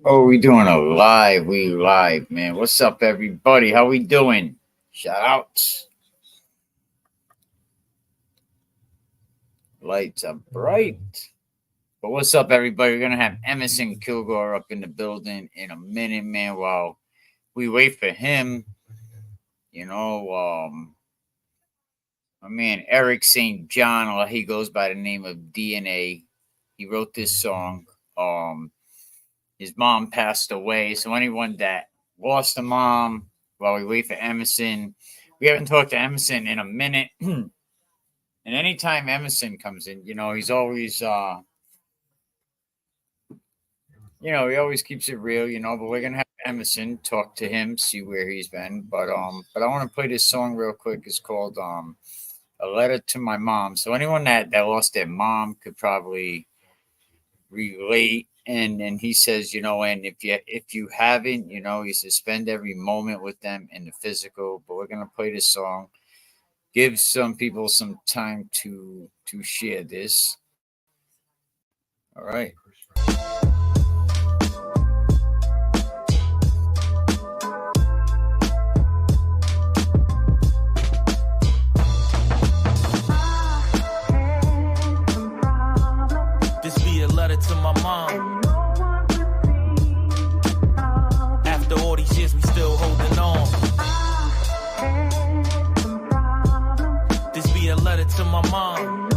Oh, we doing a live. We live, man. What's up, everybody? How we doing? Shout outs. Lights are bright. But what's up, everybody? We're gonna have Emerson Kilgore up in the building in a minute, man. While we wait for him, my man Eric St. John, or he goes by the name of DNA. He wrote this song. His mom passed away. So anyone that lost a mom while we wait for Emerson, we haven't talked to Emerson in a minute. And anytime Emerson comes in, he's always, he always keeps it real, but we're going to have Emerson talk to him, see where he's been. But I want to play this song real quick. It's called A Letter to My Mom. So anyone that lost their mom could probably relate. And he says, and if you haven't, he says spend every moment with them in the physical. But we're gonna play this song, give some people some time to share this. All right. This be a letter to my mom. After all these years, we still holding on. This be a letter to my mom.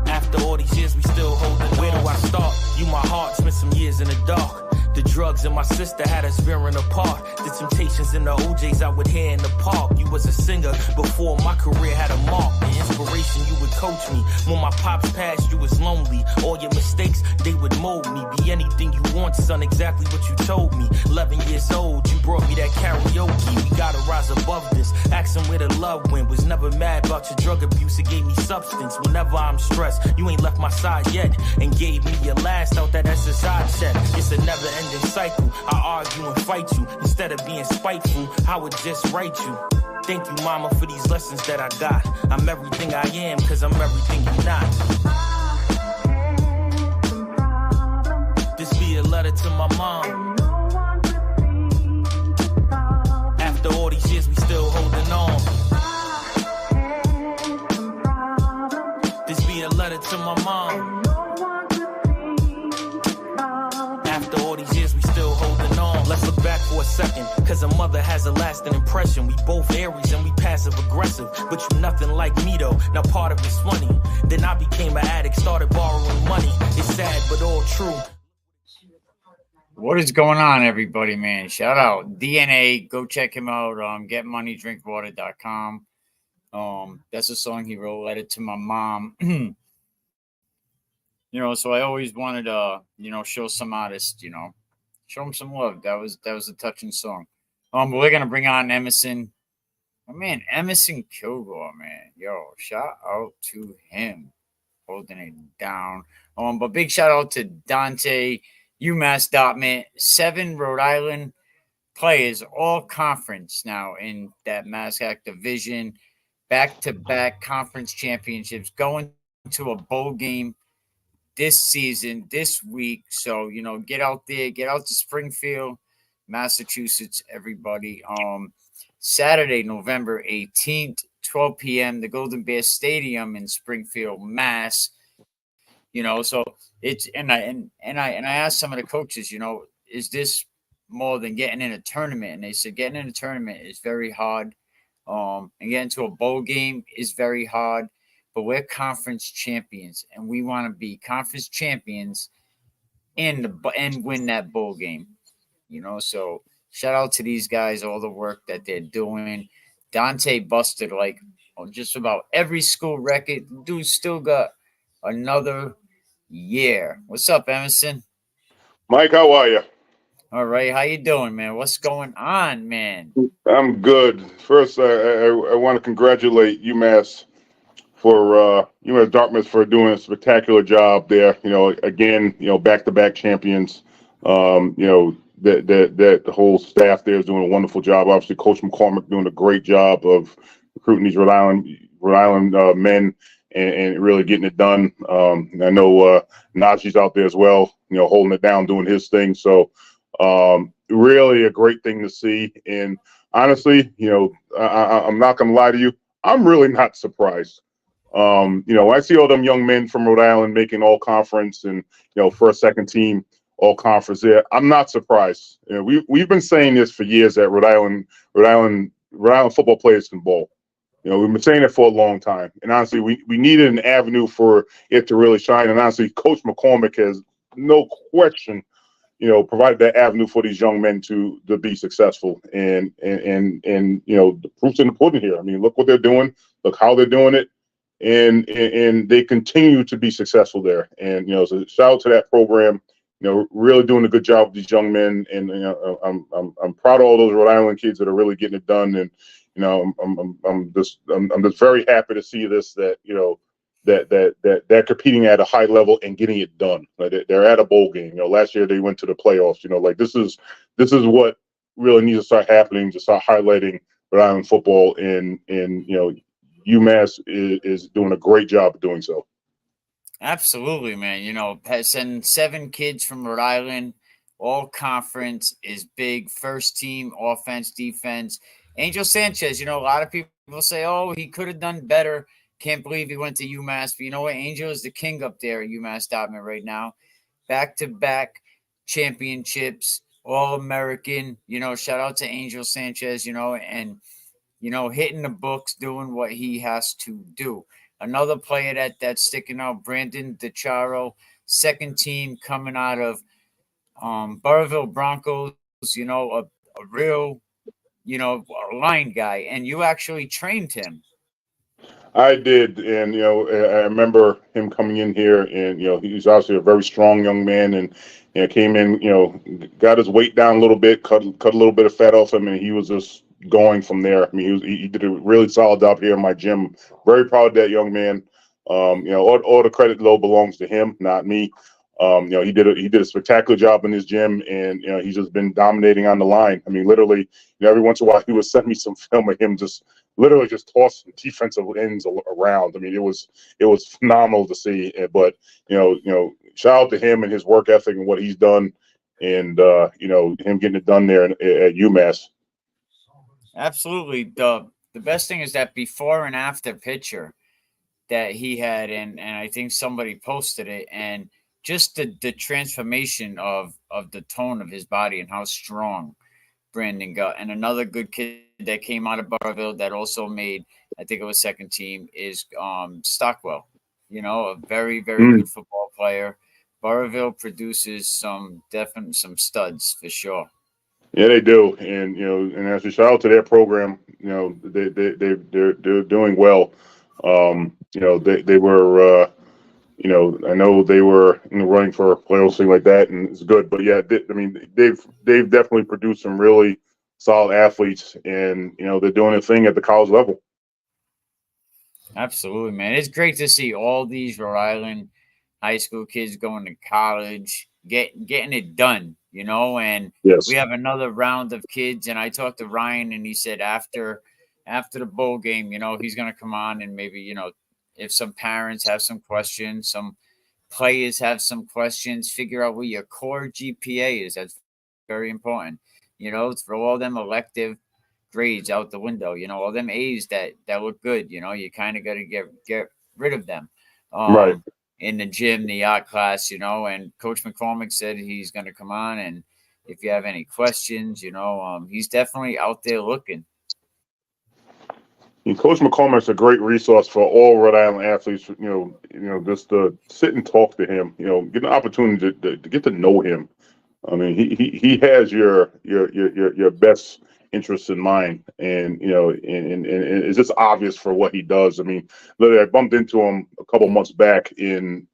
After all these years, we still holding on. Where do I start? You my heart, spent some years in the dark. The drugs and my sister had us veering apart. The Temptations and the OJs I would hear in the park. You was a singer before my career had a mark. The inspiration you would coach me. When my pops passed, you was lonely. All your mistakes, they would mold me. Be anything you want, son, exactly what you told me. 11 years old, you brought me that karaoke. We gotta rise above this. Asking where the love went. Was never mad about your drug abuse. It gave me substance. Whenever I'm stressed, you ain't left my side yet. And gave me your last out that SSI check. It's a never ending cycle. I argue and fight you. Instead of being spiteful, I would just write you. Thank you, mama, for these lessons that I got. I'm everything I am, cause I'm everything you're not. This be a letter to my mom. After all these years, we still holding on. This be a letter to my mom. After all these years, we still holding on. Let's look back for a second, cause a mother has a lasting impression. We both Aries and we passive aggressive, but you nothing like me though. Now part of it's funny. Then I became an addict, started borrowing money. It's sad, but all true. What is going on, everybody, man? Shout out DNA. Go check him out. GetMoneyDrinkWater.com. That's a song he wrote, Letter to My Mom. So I always wanted to, show some artists, show them some love. That was a touching song. But we're gonna bring on Emerson. My man, Emerson Kilgore, man. Yo, shout out to him. Holding it down. But big shout out to Dante, UMass Dartmouth, 7 Rhode Island players, all conference now in that MASCAC division. Back-to-back conference championships, going to a bowl game this season, this week. So, get out there, get out to Springfield, Massachusetts, everybody. Saturday, November 18th, 12 p.m., the Golden Bear Stadium in Springfield, Mass. So it's and I asked some of the coaches, is this more than getting in a tournament? And they said getting in a tournament is very hard. And getting to a bowl game is very hard. But we're conference champions, and we want to be conference champions and win that bowl game. So shout out to these guys, all the work that they're doing. Dante busted just about every school record. Dude still got another year. What's up, Emerson? Mike, how are you? All right, how you doing, man? What's going on, man? I'm good. First, I want to congratulate UMass UMass Dartmouth for doing a spectacular job there. Again, back-to-back champions. That the whole staff there is doing a wonderful job. Obviously, Coach McCormick doing a great job of recruiting these Rhode Island men and really getting it done. I know Najee's out there as well, holding it down, doing his thing. So really a great thing to see. And honestly, I'm not going to lie to you. I'm really not surprised. I see all them young men from Rhode Island making all conference and, first, second team all conference there. I'm not surprised. We've been saying this for years that Rhode Island football players can bowl. We've been saying it for a long time. And honestly, we needed an avenue for it to really shine. And honestly, Coach McCormick has no question, provided that avenue for these young men to be successful. And the proof's in the pudding here. I mean, look what they're doing. Look how they're doing it. And they continue to be successful there. And, so shout out to that program, really doing a good job with these young men. And, I'm proud of all those Rhode Island kids that are really getting it done. And, I'm just very happy to see this, that, that they're competing at a high level and getting it done. They're at a bowl game. Last year they went to the playoffs. This is what really needs to start happening, to start highlighting Rhode Island football. And UMass is doing a great job of doing so. Absolutely, man. Sending 7 kids from Rhode Island, all conference is big. First team, offense, defense. Angel Sanchez, a lot of people say, oh, he could have done better. Can't believe he went to UMass. But you know what? Angel is the king up there at UMass Dartmouth right now. Back-to-back championships, All-American. Shout out to Angel Sanchez, and, hitting the books, doing what he has to do. Another player that's sticking out, Brandon DeCharo, second team coming out of Burrville Broncos, a real line guy, and you actually trained him. I did, and I remember him coming in here, and he's obviously a very strong young man, and came in, got his weight down a little bit, cut a little bit of fat off him, and he was just going from there. I mean, he did a really solid job here in my gym. Very proud of that young man. All the credit though belongs to him, not me. He did a spectacular job in his gym, and he's just been dominating on the line. I mean, literally, every once in a while he would send me some film of him just literally just tossing defensive ends around. I mean, it was phenomenal to see. But shout out to him and his work ethic and what he's done, and him getting it done there at UMass. Absolutely. The best thing is that before and after picture that he had, and I think somebody posted it, and just the transformation of the tone of his body and how strong Brandon got. And another good kid that came out of Burrville that also made, I think it was second team, is Stockwell. A very, very good football player. Burrville produces some studs for sure. Yeah, they do, and as a shout out to their program, they're doing well. They were, I know they were in the running for a playoff thing like that, and it's good. But yeah, they've definitely produced some really solid athletes, and they're doing a thing at the college level. Absolutely, man. It's great to see all these Rhode Island high school kids going to college, getting it done, and yes. We have another round of kids. And I talked to Ryan, and he said after the bowl game, he's going to come on, and maybe, if some parents have some questions, some players have some questions, figure out what your core GPA is. That's very important. Throw all them elective grades out the window, all them A's that look good, you kind of got to get rid of them. Right. In the gym, the art class, and Coach McCormick said he's going to come on. And if you have any questions, he's definitely out there looking. And Coach McCormick's a great resource for all Rhode Island athletes. Just to sit and talk to him. Get an opportunity to get to know him. I mean, he has your best interests in mind, and and it's just obvious for what he does. I mean, literally, I bumped into him a couple months back in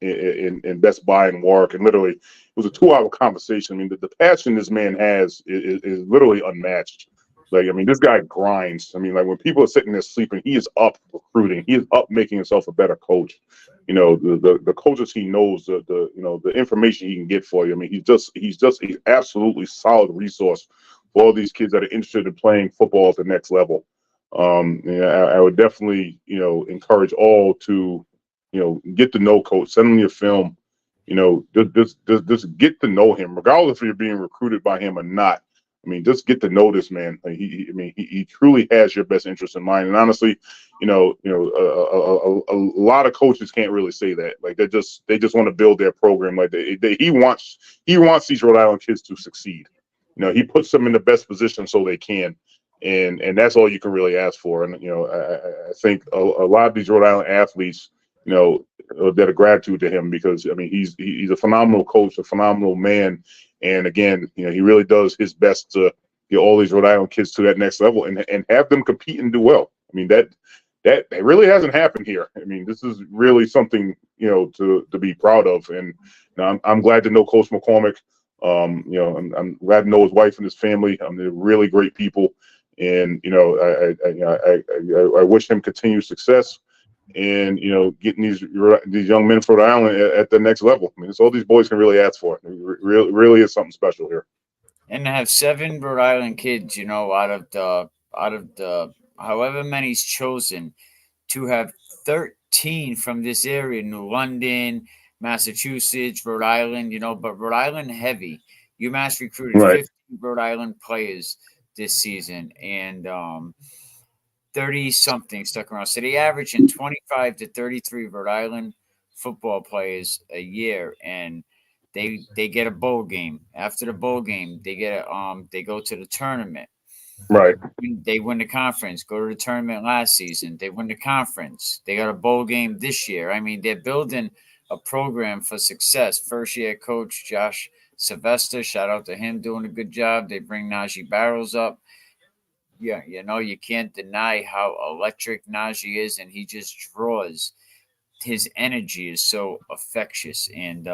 Best Buy in Warwick, and literally, it was a 2-hour conversation. I mean, the passion this man has is literally unmatched. Like, I mean, this guy grinds. I mean, like, when people are sitting there sleeping, he is up recruiting. He is up making himself a better coach. The coaches he knows, the information he can get for you. I mean, he's an absolutely solid resource for all these kids that are interested in playing football at the next level. I would definitely, encourage all to get to know coach, send him your film, just get to know him, regardless if you're being recruited by him or not. I mean, just get to know this man. Like, he truly has your best interest in mind. And honestly, a lot of coaches can't really say that. Like they just want to build their program. Like he wants these Rhode Island kids to succeed. He puts them in the best position so they can, and that's all you can really ask for. And I think a lot of these Rhode Island athletes, that are gratitude to him, because I mean he's a phenomenal coach, a phenomenal man, and again, he really does his best to get all these Rhode Island kids to that next level and have them compete and do well. I mean that really hasn't happened here. I mean, this is really something to be proud of, and I'm glad to know Coach McCormick. I'm glad to know his wife and his family. They're really great people, and I wish him continued success. And getting these young men from Rhode Island at the next level. I mean, it's all these boys can really ask for. It really is something special here. And to have 7 Rhode Island kids, out of the however many's chosen, to have 13 from this area, New London, Massachusetts, Rhode Island, but Rhode Island heavy. UMass recruited Right. 50 Rhode Island players this season, and 30 something stuck around. So they average in 25 to 33 Rhode Island football players a year, and they get a bowl game. After the bowl game, they go to the tournament. Right. They win the conference. Go to the tournament last season. They win the conference. They got a bowl game this year. I mean, they're building a program for success. First year coach Josh Sylvester, shout out to him, doing a good job. They bring Najee Barrows up. Yeah, you can't deny how electric Najee is, and he just draws. His energy is so infectious, and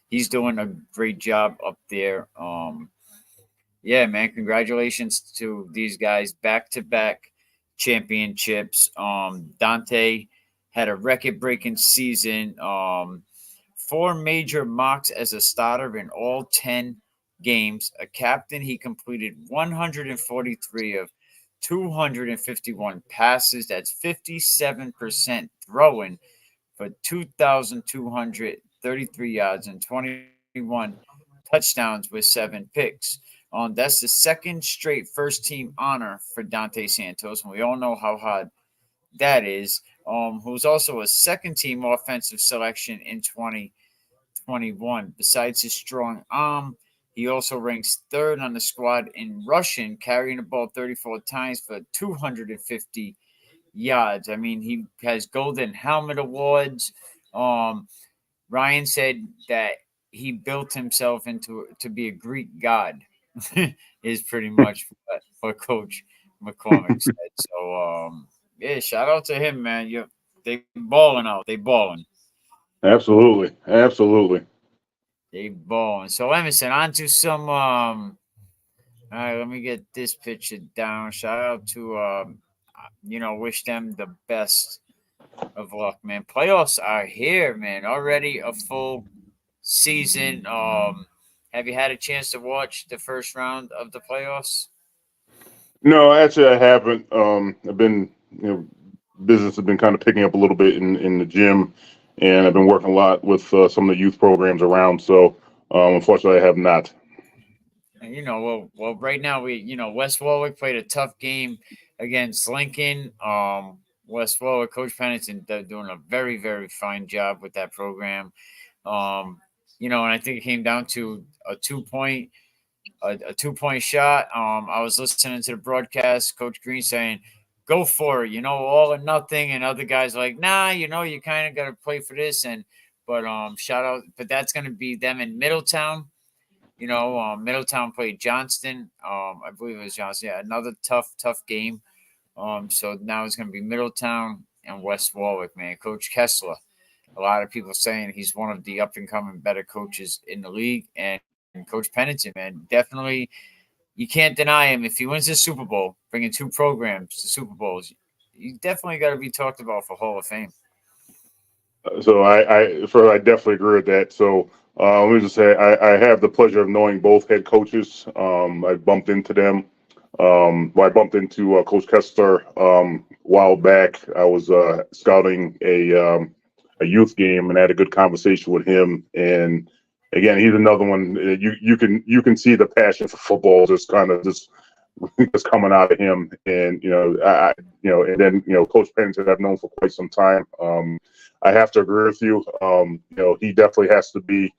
he's doing a great job up there. Yeah, man, congratulations to these guys, back-to-back championships. Dante had a record-breaking season. 4 major mocks as a starter in all 10 games. A captain, he completed 143 of 251 passes. That's 57% throwing for 2,233 yards and 21 touchdowns with 7 picks. That's the second straight first-team honor for Dante Santos, and we all know how hard that is. Who's also a second-team offensive selection in 2021. Besides his strong arm, he also ranks 3rd on the squad in rushing, carrying the ball 34 times for 250 yards. I mean, he has Golden Helmet Awards. Ryan said that he built himself to be a Greek god. Is pretty much what Coach McCormick said. So, yeah, shout out to him, man. They balling out. They balling. Absolutely. They balling. So, Emerson, on to some. All right, let me get this picture down. Shout out to wish them the best of luck, man. Playoffs are here, man. Already a full season. Have you had a chance to watch the first round of the playoffs? No, actually, I haven't. I've been, business has been kind of picking up a little bit in the gym, and I've been working a lot with some of the youth programs around. So, unfortunately, I have not. Well, right now West Warwick played a tough game against Lincoln. West Warwick, Coach Pennington, they're doing a very, very fine job with that program. And I think it came down to a 2-point shot. I was listening to the broadcast, Coach Green saying, "Go for it, all or nothing," and other guys like, "Nah, you kind of got to play for this." But shout out, but that's going to be them in Middletown. Middletown played Johnston. I believe it was Johnston. Yeah, another tough game. So now it's going to be Middletown and West Warwick, man. Coach Kessler. A lot of people saying he's one of the up-and-coming better coaches in the league. And Coach Pennington, man, definitely you can't deny him. If he wins the Super Bowl, bringing 2 programs to Super Bowls, you definitely got to be talked about for Hall of Fame. So I definitely agree with that. So let me just say I have the pleasure of knowing both head coaches. I bumped into them I bumped into Coach Kessler a while back. I was scouting a youth game and had a good conversation with him. And again, he's another one. You can see the passion for football just kind of just coming out of him. And and then Coach Pennington I've known for quite some time. I have to agree with you. He definitely has to be.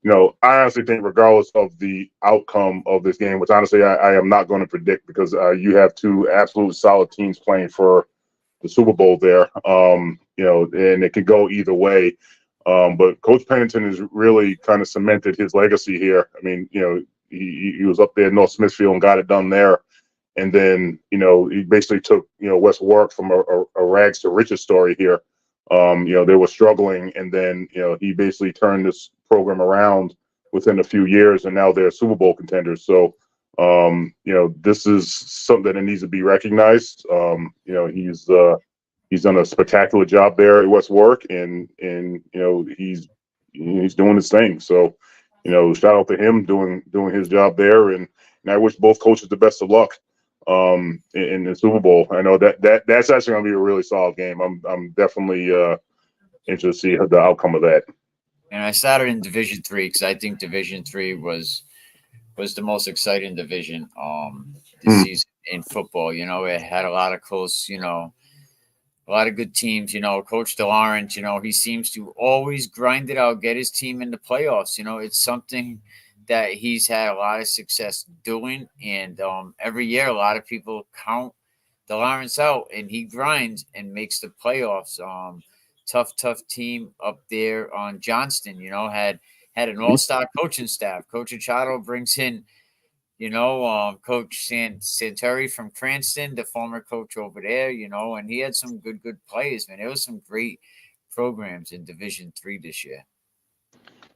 I honestly think, regardless of the outcome of this game, which honestly I am not going to predict because you have two absolute solid teams playing for the Super Bowl there. And it could go either way. But Coach Pennington has really kind of cemented his legacy here. I mean, he was up there in North Smithfield and got it done there. And then, he basically took, West Warwick from a rags to riches story here. They were struggling, and then, he basically turned this program around within a few years, and now they're Super Bowl contenders. So, this is something that needs to be recognized. He's done a spectacular job there at West Warwick, and he's doing his thing. So, shout out to him doing his job there, and I wish both coaches the best of luck in the Super Bowl. I know that's actually going to be a really solid game. I'm definitely interested to see the outcome of that. And I started in Division III because I think Division III was the most exciting division this season in football. It had a lot of close, a lot of good teams. Coach DeLawrence, he seems to always grind it out, get his team in the playoffs. It's something that he's had a lot of success doing. And every year, a lot of people count DeLawrence out, and he grinds and makes the playoffs. Tough team up there on Johnston, had an all-star coaching staff. Coach Achado brings in, Coach Santeri from Cranston, the former coach over there, and he had some good players, man. There was some great programs in Division III this year.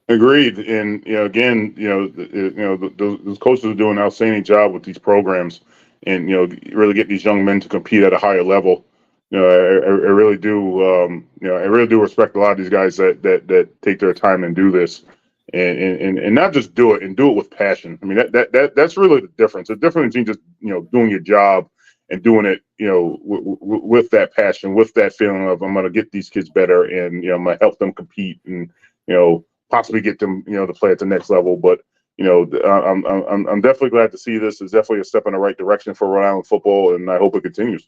Agreed, and again, those coaches are doing an outstanding job with these programs, and really get these young men to compete at a higher level. I really do. I really do respect a lot of these guys that take their time and do this, and not just do it, and do it with passion. I mean, that's really the difference. The difference between just doing your job and doing it with that passion, with that feeling of I'm going to get these kids better, and I'm going to help them compete, and possibly get them to play at the next level. But I'm definitely glad to see this. It's definitely a step in the right direction for Rhode Island football, and I hope it continues.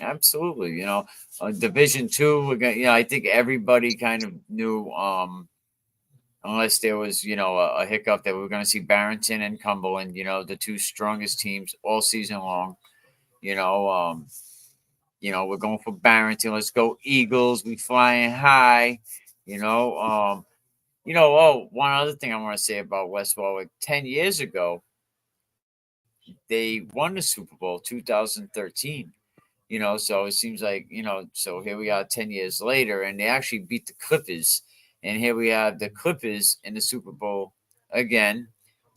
Absolutely. Division II, I think everybody kind of knew, unless there was, a hiccup, that we were going to see Barrington and Cumberland, the two strongest teams all season long. We're going for Barrington. Let's go Eagles. We flying high, one other thing I want to say about West Warwick, 10 years ago, they won the Super Bowl 2013. So it seems like, so here we are 10 years later, and they actually beat the Clippers. And here we have the Clippers in the Super Bowl again,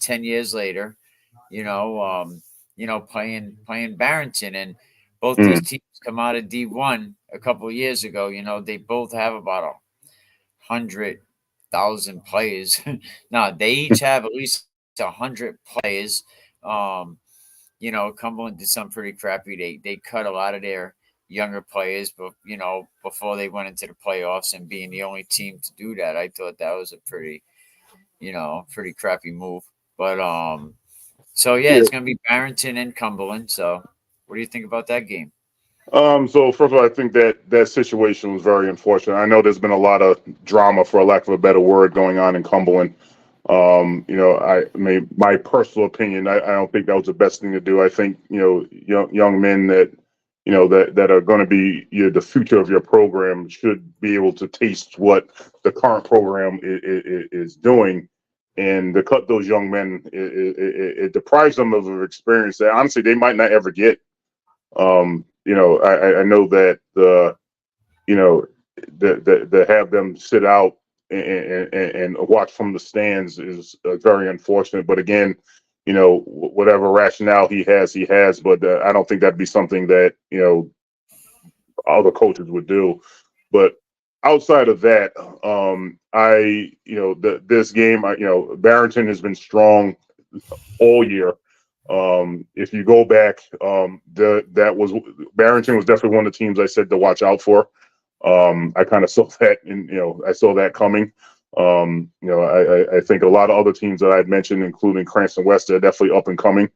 10 years later, playing Barrington. And both these teams come out of D1 a couple of years ago. They both have about 100,000 players. No, they each have at least 100 players. Cumberland did something pretty crappy. They cut a lot of their younger players, but before they went into the playoffs, and being the only team to do that, I thought that was a pretty crappy move. But it's gonna be Barrington and Cumberland. So what do you think about that game? So first of all, I think that situation was very unfortunate. I know there's been a lot of drama, for a lack of a better word, going on in Cumberland. My personal opinion, I don't think that was the best thing to do. I think, young men that are going to be the future of your program should be able to taste what the current program is doing. And to cut those young men, it deprives them of an experience that honestly they might not ever get. I know that the have them sit out and watch from the stands is very unfortunate. But again, whatever rationale he has. But I don't think that'd be something that other coaches would do. But outside of that, this game, Barrington has been strong all year. If you go back, Barrington was definitely one of the teams I said to watch out for. I kind of saw that, and I saw that coming. I think a lot of other teams that I had mentioned, including Cranston West, are definitely up and coming.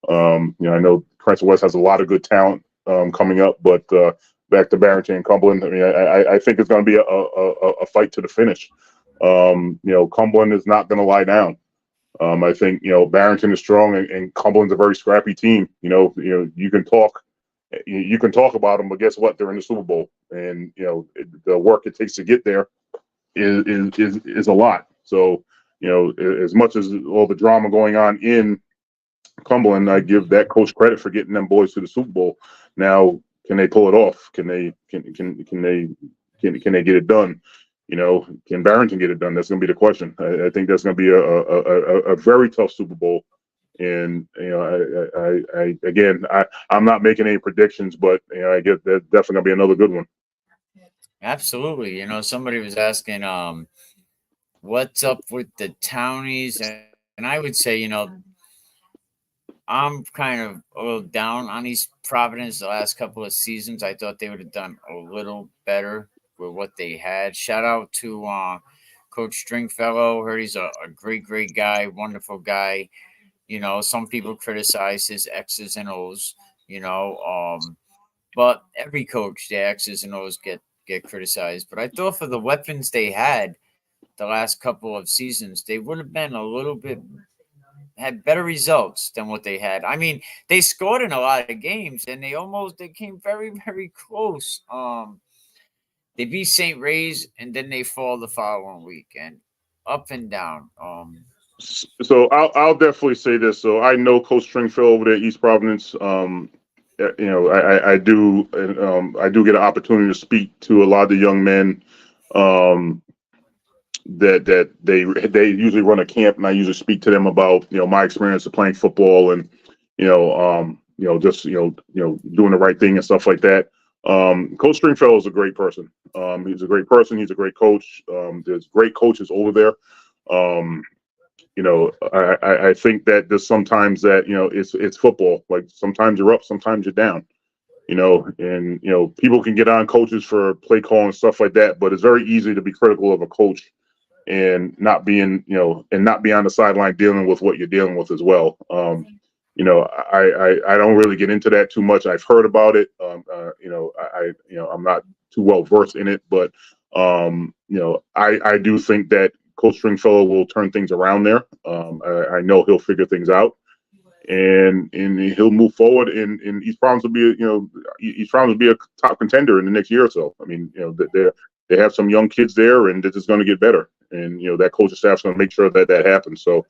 I know Cranston West has a lot of good talent coming up, but back to Barrington and Cumberland, I mean, I think it's going to be a fight to the finish. Cumberland is not going to lie down. I think Barrington is strong, and Cumberland's a very scrappy team. You can talk about them, but guess what? They're in the Super Bowl, and the work it takes to get there is a lot. So as much as all the drama going on in Cumberland, I give that coach credit for getting them boys to the Super Bowl. Now, can they pull it off? Can they get it done? Can Barrington get it done? That's going to be the question. I think that's going to be a very tough Super Bowl. And I'm not making any predictions, but I guess that's definitely going to be another good one. Absolutely. Somebody was asking, what's up with the townies, and I would say, I'm kind of a little down on East Providence the last couple of seasons. I thought they would have done a little better with what they had. Shout out to Coach Stringfellow. Heard he's a great guy, wonderful guy. Some people criticize his X's and O's, but every coach, their X's and O's get criticized. But I thought for the weapons they had the last couple of seasons, they would have been a little bit had better results than what they had. I mean, they scored in a lot of games, and they came very, very close. They beat St. Ray's, and then they fall the following week, and up and down. So I'll definitely say this. So I know Coach Stringfield over there at East Providence. I do get an opportunity to speak to a lot of the young men. That they usually run a camp, and I usually speak to them about my experience of playing football and just doing the right thing and stuff like that. Coach Stringfellow is a great person. He's a great person. He's a great coach. There's great coaches over there. I think that there's sometimes that it's football. Like sometimes you're up, sometimes you're down. And people can get on coaches for play call and stuff like that, but it's very easy to be critical of a coach and not being, and not be on the sideline dealing with what you're dealing with as well. I don't really get into that too much. I've heard about it. I'm not too well versed in it, but I do think that Coach Stringfellow will turn things around there. I know he'll figure things out, and he'll move forward. And East Providence will be a top contender in the next year or so. I mean, they have some young kids there, and this is going to get better. And that coaching staff's going to make sure that happens. So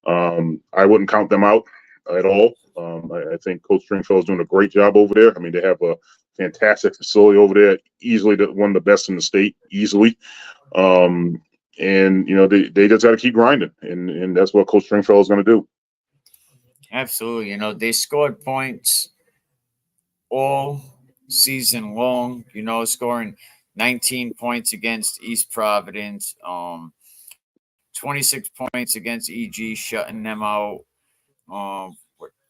I wouldn't count them out at all. I think Coach Stringfellow is doing a great job over there. I mean, they have a fantastic facility over there, easily one of the best in the state, easily. And they just got to keep grinding, and that's what Coach Stringfellow is going to do. Absolutely. They scored points all season long. Scoring 19 points against East Providence, 26 points against EG, shutting them out.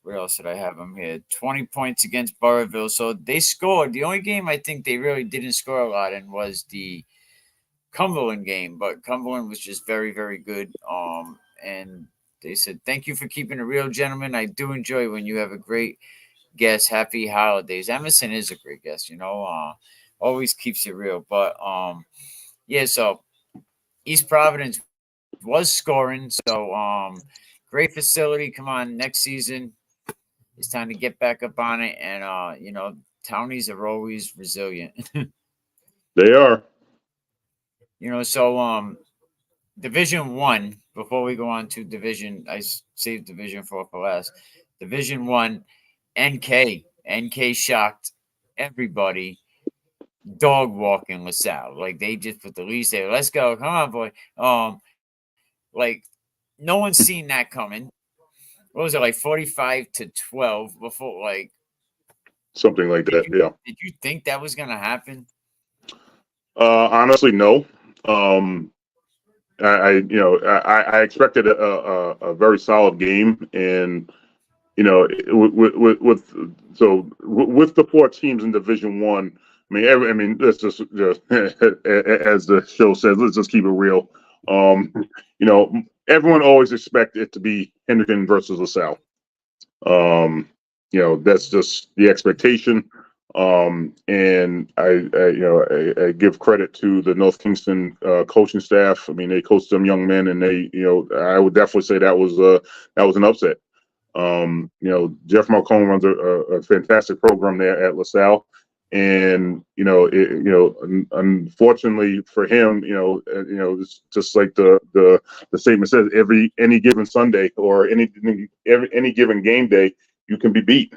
Where else did I have them here? 20 points against Burrillville. So they scored. The only game I think they really didn't score a lot in was the Cumberland game, but Cumberland was just very, very good. And they said, "Thank you for keeping it real, gentlemen. I do enjoy when you have a great guest. Happy holidays." Emerson is a great guest, always keeps it real. But so East Providence was scoring. So great facility. Come on, next season it's time to get back up on it. And townies are always resilient. They are. So Division 1, before we go on to Division, I saved Division 4 for last. Division 1, NK shocked everybody. Dog walking LaSalle. Like, they just put the leash there. Let's go. Come on, boy. Like, no one's seen that coming. What was it, like 45-12 before, like something like that? Yeah. Did you think that was gonna happen? Honestly, no. I expected a very solid game, and you know, with the four teams in Division One. I mean, let's just as the show says, let's just keep it real. Um, you know, everyone always expect it to be Hendricken versus LaSalle. Um, you know, that's just the expectation. And I give credit to the North Kingston coaching staff. I mean, they coached some young men, and I would definitely say that was an upset. You know, Jeff Malcone runs a fantastic program there at LaSalle, and unfortunately for him, it's just like the statement says, any given Sunday or any given game day, you can be beat.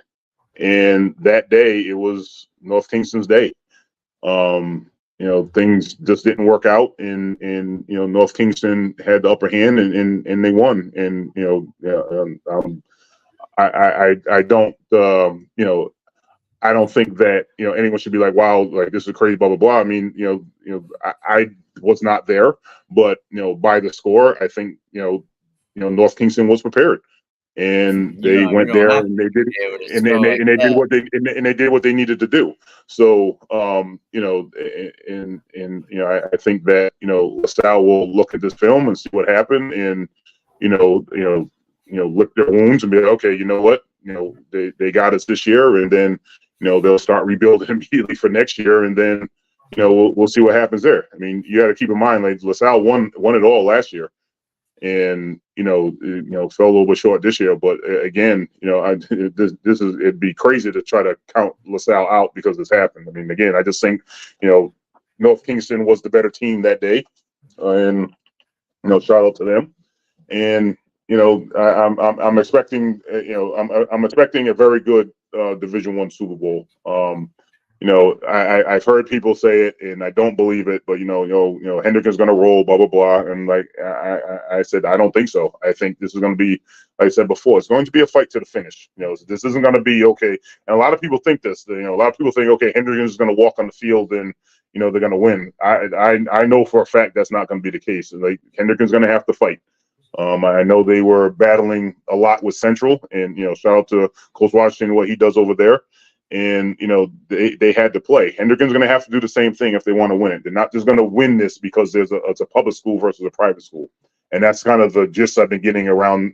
And that day, it was North Kingston's day. Things just didn't work out, and North Kingston had the upper hand, and they won. And I don't I don't think that anyone should be like, wow, like this is crazy, blah blah blah. I mean, I was not there, but by the score, I think North Kingston was prepared, and they went there and they did, and they did what they did what they needed to do. So I think that LaSalle will look at this film and see what happened, and lick their wounds and be like, okay, you know what, they got us this year, and then they'll start rebuilding immediately for next year, and then we'll see what happens there. I mean, you got to keep in mind, like LaSalle won it all last year, and fell a little bit short this year. But again, it'd be crazy to try to count LaSalle out because this happened. I mean, again, I just think North Kingston was the better team that day, and shout out to them. And I'm expecting I'm expecting a very good Division I Super Bowl. I've heard people say it, and I don't believe it. But Hendricken's going to roll, blah blah blah. And like I said, I don't think so. I think this is going to be, like I said before, it's going to be a fight to the finish. This isn't going to be okay. And a lot of people think this. A lot of people think, okay, Hendricken's going to walk on the field and they're going to win. I know for a fact that's not going to be the case. Like Hendricken's going to have to fight. I know they were battling a lot with Central, and shout out to Coach Washington, what he does over there. And they had to play. Hendricken's going to have to do the same thing if they want to win it. They're not just going to win this because it's a public school versus a private school, and that's kind of the gist I've been getting around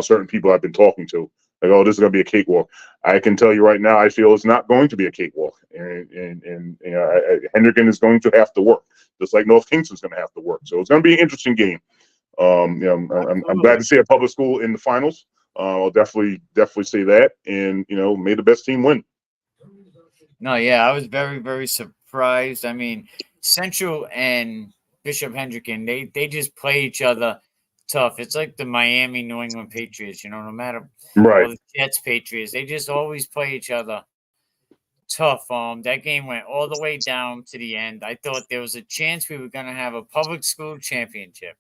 certain people I've been talking to. Like, oh, this is going to be a cakewalk. I can tell you right now, I feel it's not going to be a cakewalk, and Hendricken is going to have to work, just like North Kingston's going to have to work. So it's going to be an interesting game. I'm glad to see a public school in the finals. I'll definitely say that, and may the best team win. No, yeah, I was very, very surprised. I mean, Central and Bishop Hendricken, they just play each other tough. It's like the Miami New England Patriots, no matter right. Or the Jets Patriots, they just always play each other tough. That game went all the way down to the end. I thought there was a chance we were going to have a public school championship.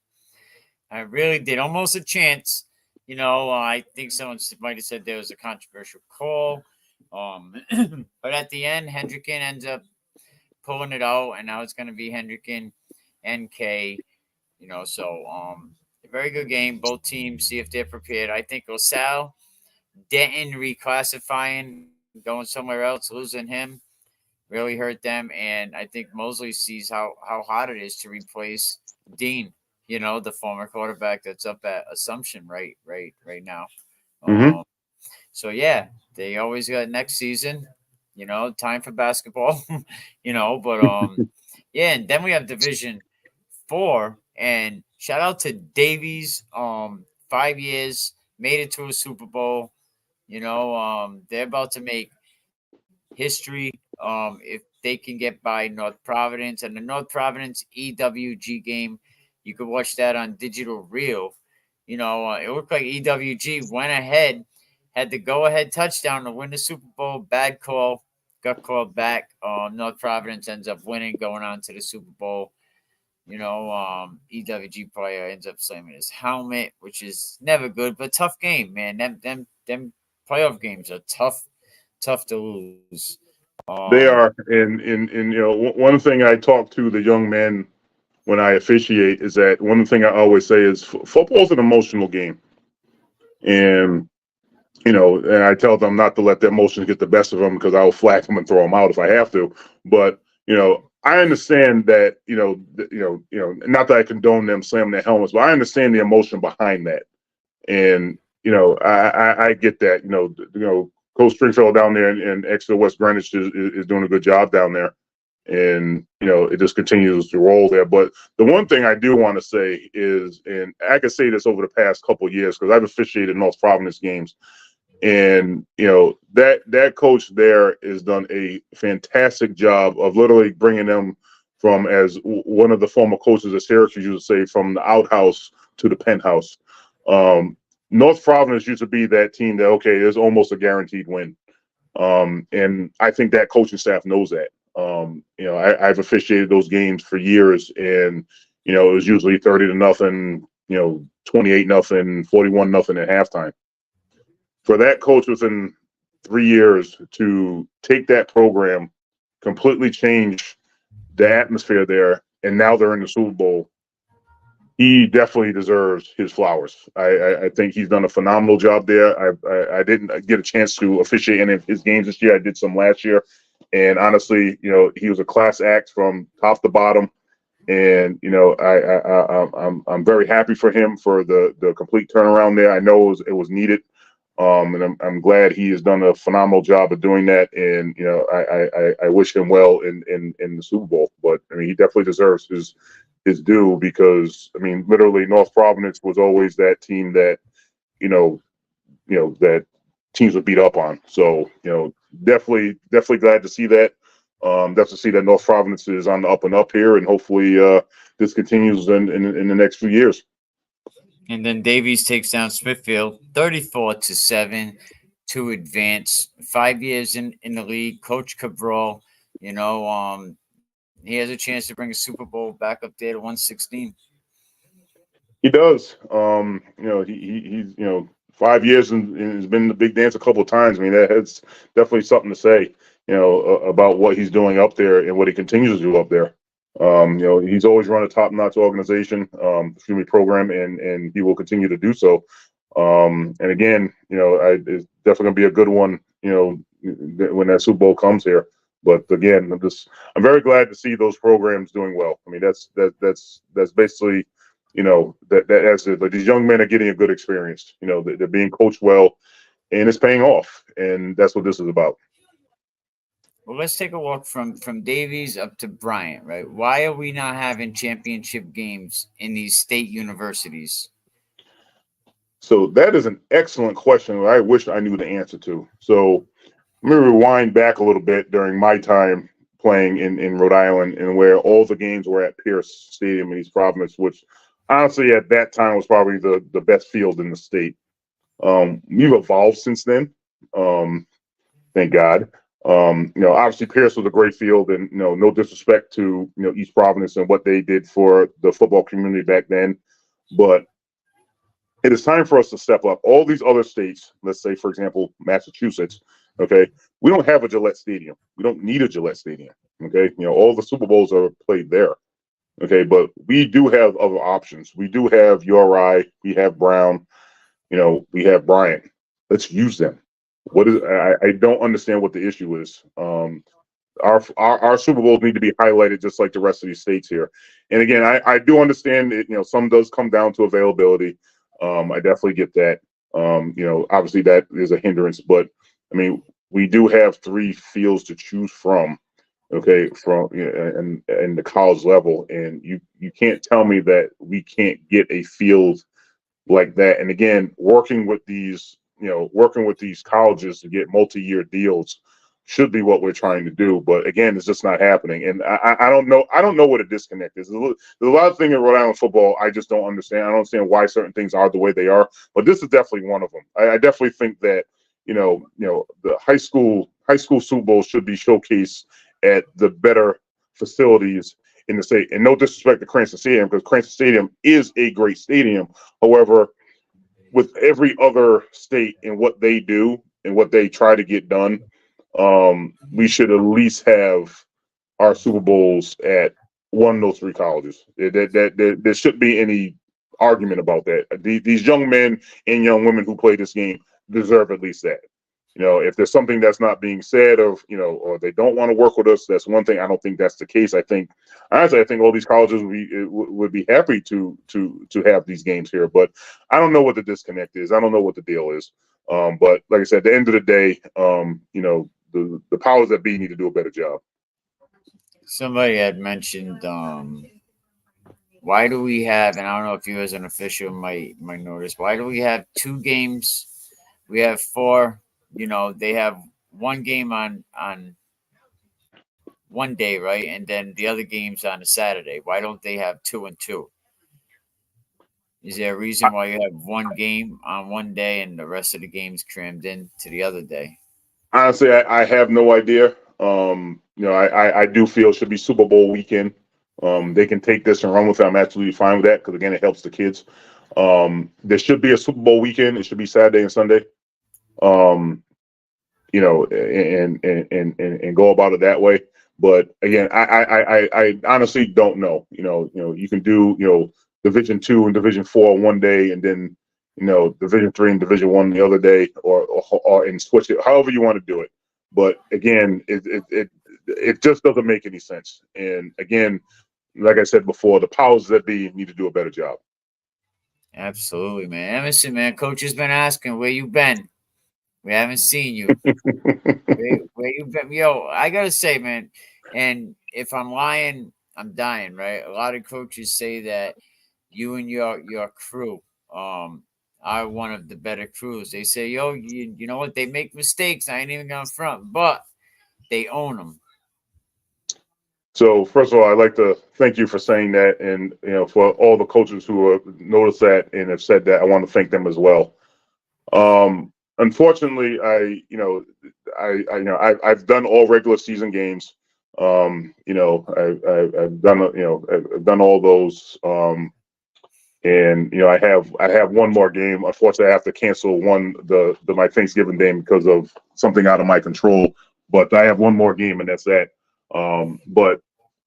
I really did, almost a chance. I think someone might have said there was a controversial call. But at the end, Hendricken ends up pulling it out, and now it's going to be Hendricken, NK. So a very good game. Both teams see if they're prepared. I think LaSalle, Denton reclassifying, going somewhere else, losing him, really hurt them. And I think Mosley sees how hard it is to replace Dean. The former quarterback that's up at Assumption right now. Mm-hmm. So yeah, they always got next season, time for basketball, but yeah, and then we have Division 4, and shout out to Davies, 5 years, made it to a Super Bowl. They're about to make history if they can get by North Providence, and the North Providence EWG game. You could watch that on Digital Reel. It looked like EWG went ahead, had the go-ahead touchdown to win the Super Bowl. Bad call, got called back. North Providence ends up winning, going on to the Super Bowl. EWG player ends up slamming his helmet, which is never good, but tough game, man. Them playoff games are tough to lose. They are, and one thing I talk to the young men when I officiate is that one thing I always say is football is an emotional game, and and I tell them not to let their emotions get the best of them because I'll flag them and throw them out if I have to. But I understand that not that I condone them slamming their helmets, but I understand the emotion behind that, and I get that. Coach Stringfellow down there in Exeter West Greenwich is doing a good job down there, and it just continues to roll there. But the one thing I do want to say is, and I can say this over the past couple of years because I've officiated North Providence games. And that coach there has done a fantastic job of literally bringing them from, as one of the former coaches at Syracuse used to say, from the outhouse to the penthouse. North Providence used to be that team that, okay, there's almost a guaranteed win. And I think that coaching staff knows that. I've officiated those games for years, and it was usually 30-0, 28-0, 41-0 at halftime. For that coach within 3 years to take that program, completely change the atmosphere there, and now they're in the Super Bowl, he definitely deserves his flowers. I think he's done a phenomenal job there. I didn't get a chance to officiate any of his games this year. I did some last year, and honestly, he was a class act from top to bottom. And I'm very happy for him for the complete turnaround there. I know it was needed. And I'm glad he has done a phenomenal job of doing that. And I wish him well in the Super Bowl. But I mean, he definitely deserves his due because literally North Providence was always that team that that teams would beat up on. So definitely glad to see that. Definitely see that North Providence is on the up and up here, and hopefully this continues in the next few years. And then Davies takes down Smithfield 34-7 to advance. 5 years in the league. Coach Cabral, he has a chance to bring a Super Bowl back up there to 116. He does. He's 5 years and has been in the big dance a couple of times. That's definitely something to say, about what he's doing up there and what he continues to do up there. He's always run a top-notch organization, program, and he will continue to do so. And again, it's definitely going to be a good one, when that Super Bowl comes here. But again, I'm very glad to see those programs doing well. That's basically, like these young men are getting a good experience. They're being coached well, and it's paying off, and that's what this is about. Well, let's take a walk from Davies up to Bryant, right? Why are we not having championship games in these state universities? So that is an excellent question that I wish I knew the answer to. So let me rewind back a little bit during my time playing in Rhode Island, and where all the games were at Pierce Stadium in East Providence, which honestly at that time was probably the best field in the state. We've evolved since then. Thank God. Obviously Pierce was a great field, and no disrespect to East Providence and what they did for the football community back then, but it is time for us to step up. All these other states, let's say for example Massachusetts, okay, we don't have a Gillette Stadium. We don't need a Gillette Stadium. Okay, all the Super Bowls are played there. Okay, but we do have other options. We do have URI. We have Brown. We have Bryant. Let's use them. I don't understand what the issue is. Our Super Bowls need to be highlighted just like the rest of these states here. And again, I do understand it. Some does come down to availability. I definitely get that. Obviously that is a hindrance, but we do have 3 fields to choose from. Okay, from and the college level, and you can't tell me that we can't get a field like that. And again, working with these colleges to get multi-year deals should be what we're trying to do. But again, it's just not happening. And I don't know what a disconnect is. There's a lot of things in Rhode Island football I just don't understand. I don't understand why certain things are the way they are. But this is definitely one of them. I definitely think that the high school Super Bowl should be showcased at the better facilities in the state. And no disrespect to Cranston Stadium, because Cranston Stadium is a great stadium. However, with every other state and what they do and what they try to get done, we should at least have our Super Bowls at one of those 3 colleges. There shouldn't be any argument about that. These young men and young women who play this game, deserve at least that. If there's something that's not being said or they don't want to work with us, that's one thing. I don't think that's the case. Honestly, I think all these colleges would be happy to have these games here, but I don't know what the disconnect is. I don't know what the deal is. But like I said, at the end of the day, the powers that be need to do a better job. Somebody had mentioned, why do we have, and I don't know if you as an official might notice, why do we have 2 games? We have 4. They have one game on one day, right? And then the other game's on a Saturday. Why don't they have 2 and 2? Is there a reason why you have one game on one day and the rest of the games crammed in to the other day? Honestly, I have no idea. I do feel it should be Super Bowl weekend. They can take this and run with it. I'm absolutely fine with that because, again, it helps the kids. There should be a Super Bowl weekend. It should be Saturday and Sunday. And go about it that way. But again, I honestly don't know. You can do Division 2 and Division 4 one day, and then Division 3 and Division 1 the other day, or and switch it however you want to do it. But again, it just doesn't make any sense. And again, like I said before, the powers that be need to do a better job. Absolutely, man. Emerson, man, coach has been asking where you been. We haven't seen you. where you been? Yo, I gotta say, man, and if I'm lying, I'm dying, right? A lot of coaches say that you and your crew are one of the better crews. They say, yo, you know what? They make mistakes. I ain't even gonna front, but they own them. So first of all, I'd like to thank you for saying that, and for all the coaches who have noticed that and have said that, I want to thank them as well. Unfortunately, I've done all regular season games. I've done all those. And I have one more game. Unfortunately, I have to cancel my Thanksgiving game because of something out of my control. But I have one more game, and that's that. But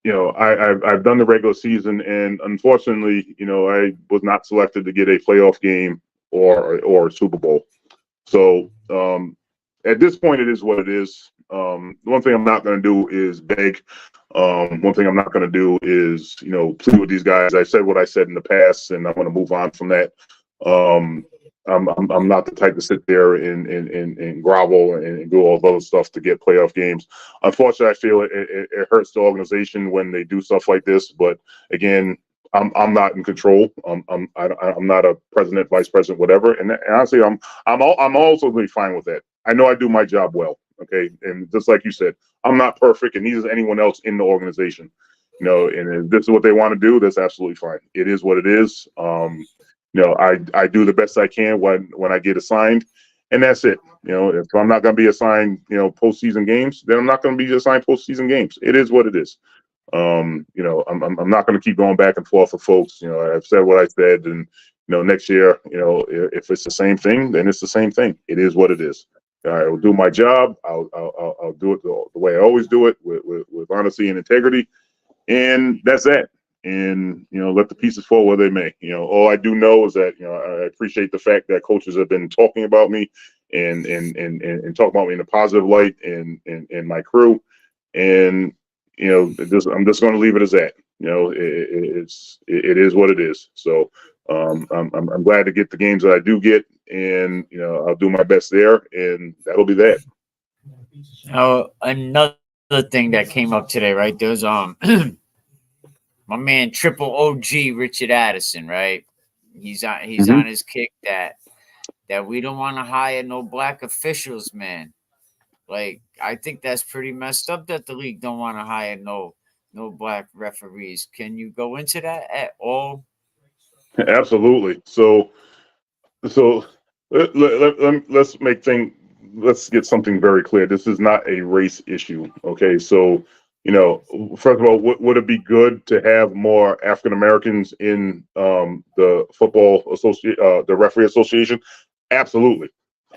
I've done the regular season, and unfortunately, I was not selected to get a playoff game or a Super Bowl. So at this point, it is what it is. One thing I'm not going to do is beg. One thing I'm not going to do is plead with these guys. I said what I said in the past, and I'm going to move on from that. I'm not the type to sit there and grovel and do all those stuff to get playoff games. Unfortunately, I feel it hurts the organization when they do stuff like this. But again, I'm not in control. I'm not a president, vice president, whatever. And honestly, I'm also really fine with that. I know I do my job well. Okay, and just like you said, I'm not perfect, and neither is anyone else in the organization. And if this is what they want to do, that's absolutely fine. It is what it is. I do the best I can when I get assigned, and that's it. If I'm not going to be assigned, postseason games, then I'm not going to be assigned postseason games. It is what it is. I'm not going to keep going back and forth with folks. I've said what I said, and next year, if it's the same thing, then it's the same thing. It is what it is. I will do my job. I'll do it the way I always do it, with honesty and integrity, and that's that. And let the pieces fall where they may. All I do know is that I appreciate the fact that coaches have been talking about me and talking about me in a positive light and my crew. And I'm just going to leave it as that. It is what it is. So I'm glad to get the games that I do get, and I'll do my best there, and that'll be that. Now, another thing that came up today, right? There's my man Triple OG Richard Addison, right? He's on his kick that we don't want to hire no black officials, man. Like, I think that's pretty messed up that the league don't want to hire no black referees. Can you go into that at all? Absolutely. So let's get something very clear. This is not a race issue. Okay. So, first of all, would it be good to have more African Americans in the football the referee association? Absolutely.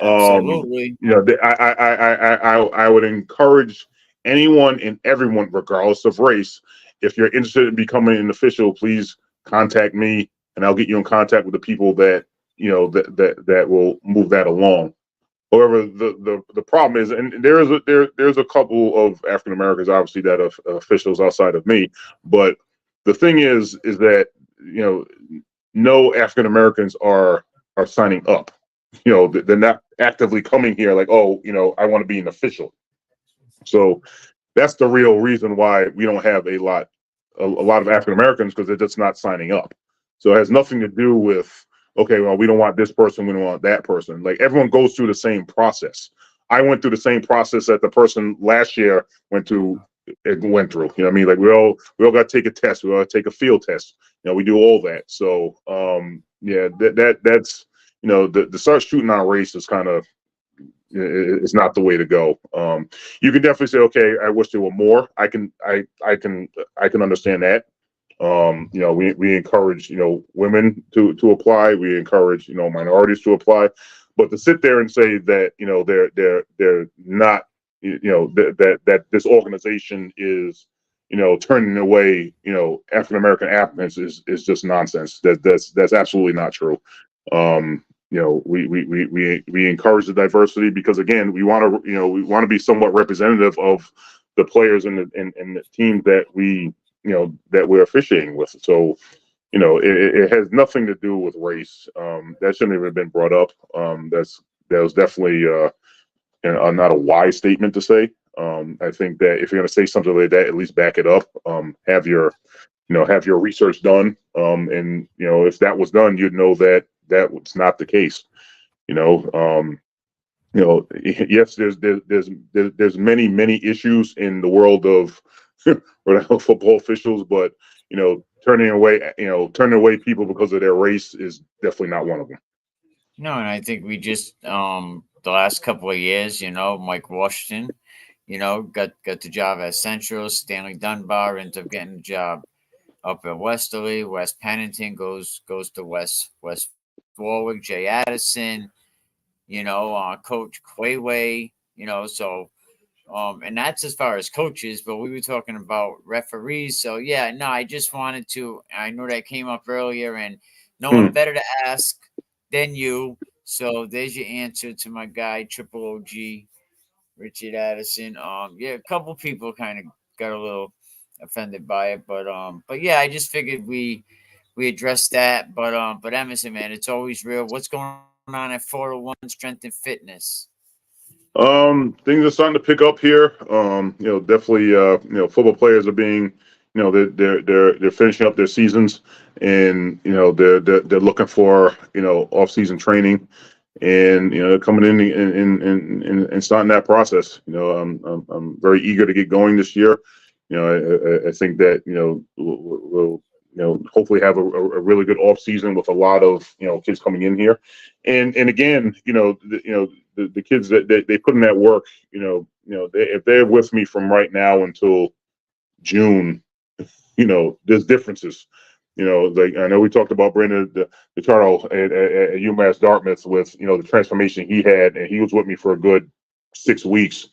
Absolutely. I would encourage anyone and everyone, regardless of race, if you're interested in becoming an official, please contact me, and I'll get you in contact with the people that that will move that along. However, the problem is, and there's a couple of African Americans, obviously, that are officials outside of me. But the thing is that no African Americans are signing up. They're not actively coming here like, oh, I want to be an official. So that's the real reason why we don't have a lot of African Americans, because they're just not signing up. So it has nothing to do with, okay, well, we don't want this person, we don't want that person. Like, everyone goes through the same process. I went through the same process that the person last year went through. You know what I mean? Like, we all got to take a test. We all got to take a field test. We do all that. So yeah, that's the start shooting on race is kind of, it's not the way to go. You can definitely say, okay, I wish there were more. I can understand that. We encourage women to apply. We encourage minorities to apply. But to sit there and say that they're not, that this organization is turning away African American applicants is just nonsense. That's absolutely not true. We encourage the diversity because, again, we want to be somewhat representative of the players and the teams that we're officiating with. So it has nothing to do with race. That shouldn't have even been brought up. That was definitely not a wise statement to say. I think that if you're going to say something like that, at least back it up. Have your research done. And if that was done, you'd know that was not the case. Yes, there's many issues in the world of football officials, but turning away people because of their race is definitely not one of them. No, and I think we just the last couple of years, Mike Washington, got the job at Central. Stanley Dunbar ended up getting the job up at Westerly. West Pennington goes to West Warwick. Jay Addison, Coach Quayway, so and that's as far as coaches, but we were talking about referees. So yeah, no, I just wanted to, I know that came up earlier, and no one better to ask than you. So there's your answer to my guy, Triple OG, Richard Addison. Yeah, a couple people kind of got a little offended by it, but yeah, I just figured we addressed that. But Emerson, man, it's always real. What's going on at 401 Strength and Fitness? Things are starting to pick up here. Definitely, football players are being, they're finishing up their seasons, and they're looking for off-season training, and coming in and starting that process. I'm very eager to get going this year. I think that we'll hopefully have a really good off season with a lot of kids coming in here, and again, the kids that they put in that work, if they're with me from right now until June, there's differences. Like, I know we talked about Brandon DiCarlo at UMass Dartmouth with the transformation he had, and he was with me for a good 6 weeks.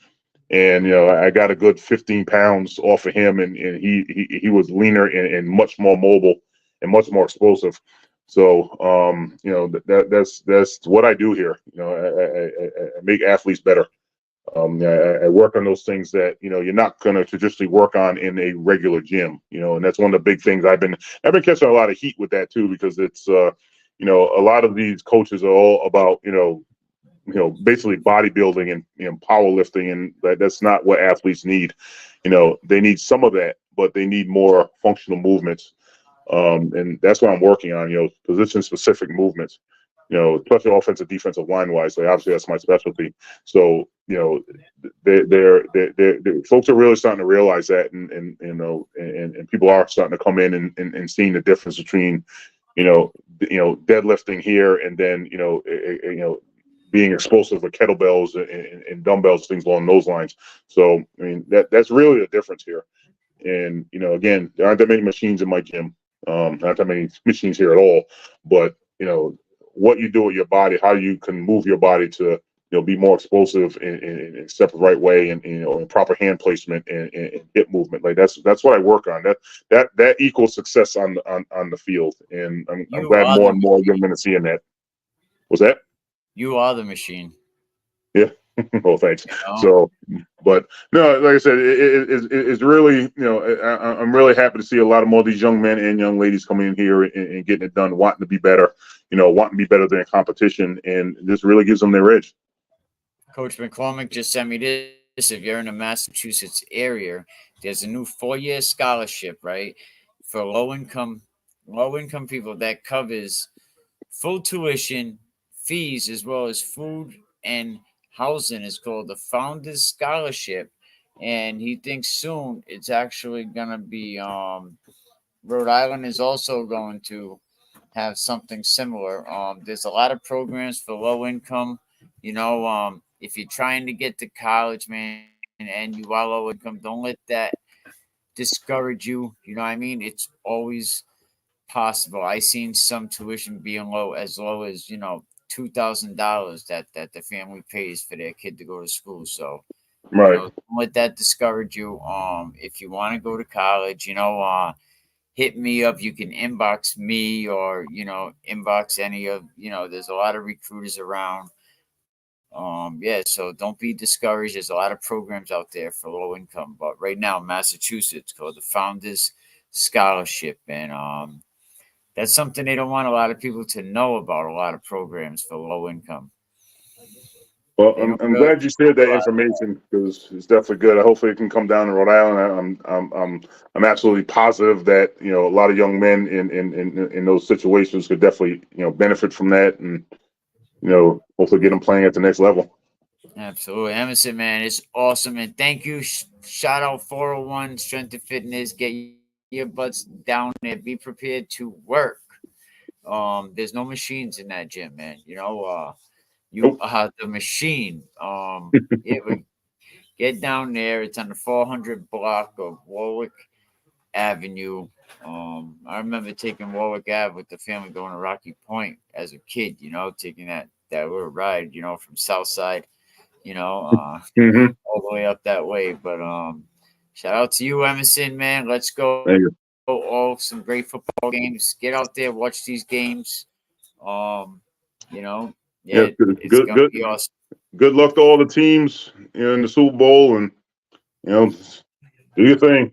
And I got a good 15 pounds off of him, and he was leaner and much more mobile and much more explosive. So that's what I do here. I make athletes better. I work on those things that you're not going to traditionally work on in a regular gym. And that's one of the big things I've been catching a lot of heat with that too, because it's a lot of these coaches are all about basically bodybuilding and powerlifting, and that's not what athletes need. They need some of that, but they need more functional movements. And that's what I'm working on, position specific movements, especially offensive, defensive line wise. Like, obviously that's my specialty. So, they're folks are really starting to realize that, and people are starting to come in and seeing the difference between, deadlifting here and then, being explosive with kettlebells and dumbbells, things along those lines. So, I mean, that's really the difference here. And, again, there aren't that many machines in my gym. Not that many machines here at all. But, what you do with your body, how you can move your body to, be more explosive and step the right way, and, and proper hand placement and hip movement. Like, that's what I work on. That equals success on the field. And I'm glad more and more young men are seeing that. What's that? You are the machine. Yeah. Well, thanks. You know? So, but no, like I said, it's really, I'm really happy to see a lot of more of these young men and young ladies coming in here and getting it done, wanting to be better, wanting to be better than competition. And this really gives them their edge. Coach McCormick just sent me this. If you're in the Massachusetts area, there's a new 4-year scholarship, right, for low income people that covers full tuition, fees, as well as food and housing. Is called the Founders Scholarship, and he thinks soon it's actually gonna be. Rhode Island is also going to have something similar. There's a lot of programs for low income. If you're trying to get to college, man, and you are low income, don't let that discourage you. You know what I mean? It's always possible. I seen some tuition being low as $2,000 that the family pays for their kid to go to school. So Right. don't let that discourage you. If you want to go to college, hit me up. You can inbox me or inbox any of there's a lot of recruiters around. Yeah, so don't be discouraged. There's a lot of programs out there for low income, but right now Massachusetts called the Founders Scholarship, and that's something they don't want a lot of people to know about. A lot of programs for low income. Well, They I'm, don't I'm really glad you shared that realize. information because it's definitely good. Hopefully, it can come down to Rhode Island. I'm absolutely positive that a lot of young men in those situations could definitely benefit from that, and hopefully get them playing at the next level. Absolutely. Emerson, man, it's awesome. And thank you. Shout out 401 Strength and Fitness. Get your butts down there. Be prepared to work. There's no machines in that gym, man. You Nope. are the machine. Yeah, we get down there. It's on the 400 block of Warwick Avenue. I remember taking Warwick Ave with the family going to Rocky Point as a kid, taking that little ride, from Southside, you know, uh, Hmm. all the way up that way. But shout out to you, Emerson, man. Let's go. Thank you. All some great football games. Get out there, watch these games. Um, yeah, Yeah, good, it's good, gonna good, be awesome. good luck to all the teams in the Super Bowl, and you know, do your thing.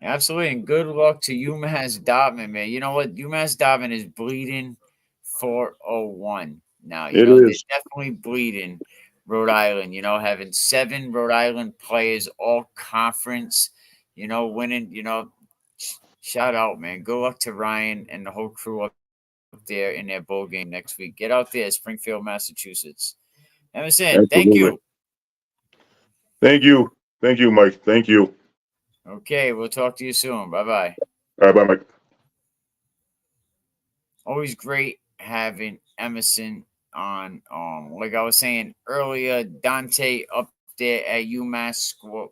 Absolutely, and good luck to UMass Dartmouth, man. You know what? UMass Dartmouth is bleeding 401 now. It They're is. definitely bleeding Rhode Island. Having 7 Rhode Island players, all conference. Winning. Shout out, man. Good luck to Ryan and the whole crew up there in their bowl game next week. Get out there, Springfield, Massachusetts. Emerson, thank you. Absolutely. Thank you, Mike. Thank you. Okay, we'll talk to you soon. Bye bye. All right, bye, Mike. Always great having Emerson on. Like I was saying earlier, Dante up there at UMass scored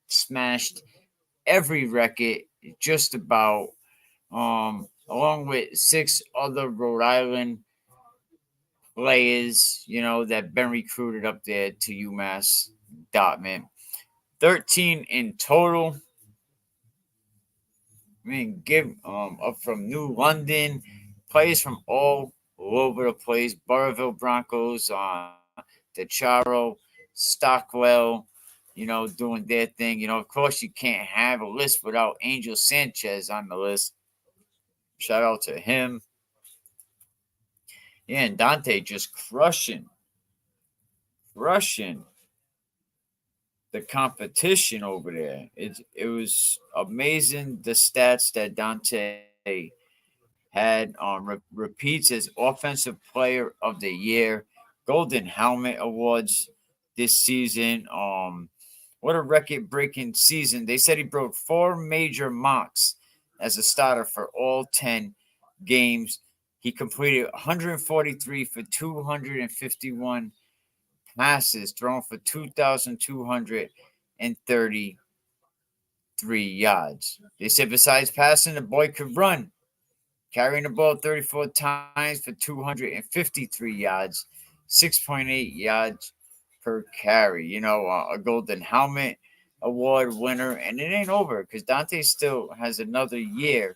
smashed every record just about. Along with 6 other Rhode Island players, that been recruited up there to UMass Dartmouth. 13 in total. I mean, give up from New London, players from all over the place. Burrville Broncos, DeCharo, Stockwell, doing their thing. Of course, you can't have a list without Angel Sanchez on the list. Shout out to him. Yeah, and Dante just crushing the competition over there. It was amazing the stats that Dante had repeats as offensive player of the year, golden helmet awards this season. What a record breaking season. They said he broke 4 major marks as a starter for all 10 games. He completed 143 for 251 passes, thrown for 2,233 yards. They said besides passing, the boy could run, carrying the ball 34 times for 253 yards, 6.8 yards per carry. A golden helmet award winner, and it ain't over because Dante still has another year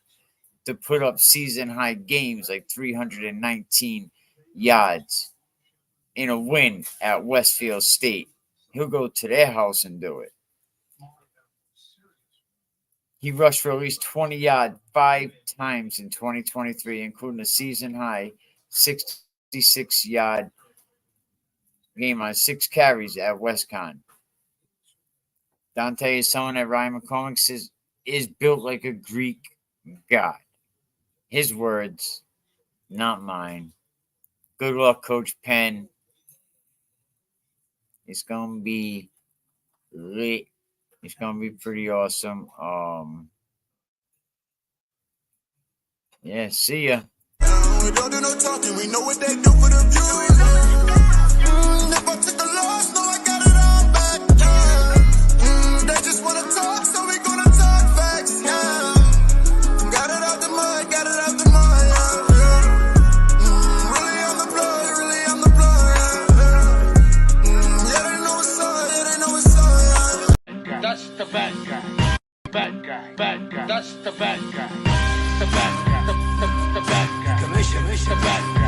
to put up season high games like 319 yards. in a win at Westfield State. He'll go to their house and do it. He rushed for at least 20 yards 5 times in 2023, including a season-high 66-yard game on 6 carries at WestCon. Dante is someone that Ryan McCormick says is built like a Greek god. His words, not mine. Good luck, Coach Penn. It's going to be lit. It's going to be pretty awesome. Yeah, see ya. We don't do no talking, we know what they do for the viewers. If I took a loss, no, I got it all back. They just wanna talk, so we gonna talk facts. Got it out the mud, got it out the mud. Really on the blood, really on the blood. Yeah, they know it's on, yeah, they know it's on. That's the bad guy. Bad guy, bad guy. That's the bad guy. The bad guy. The bad guy. Commission, the bad guy.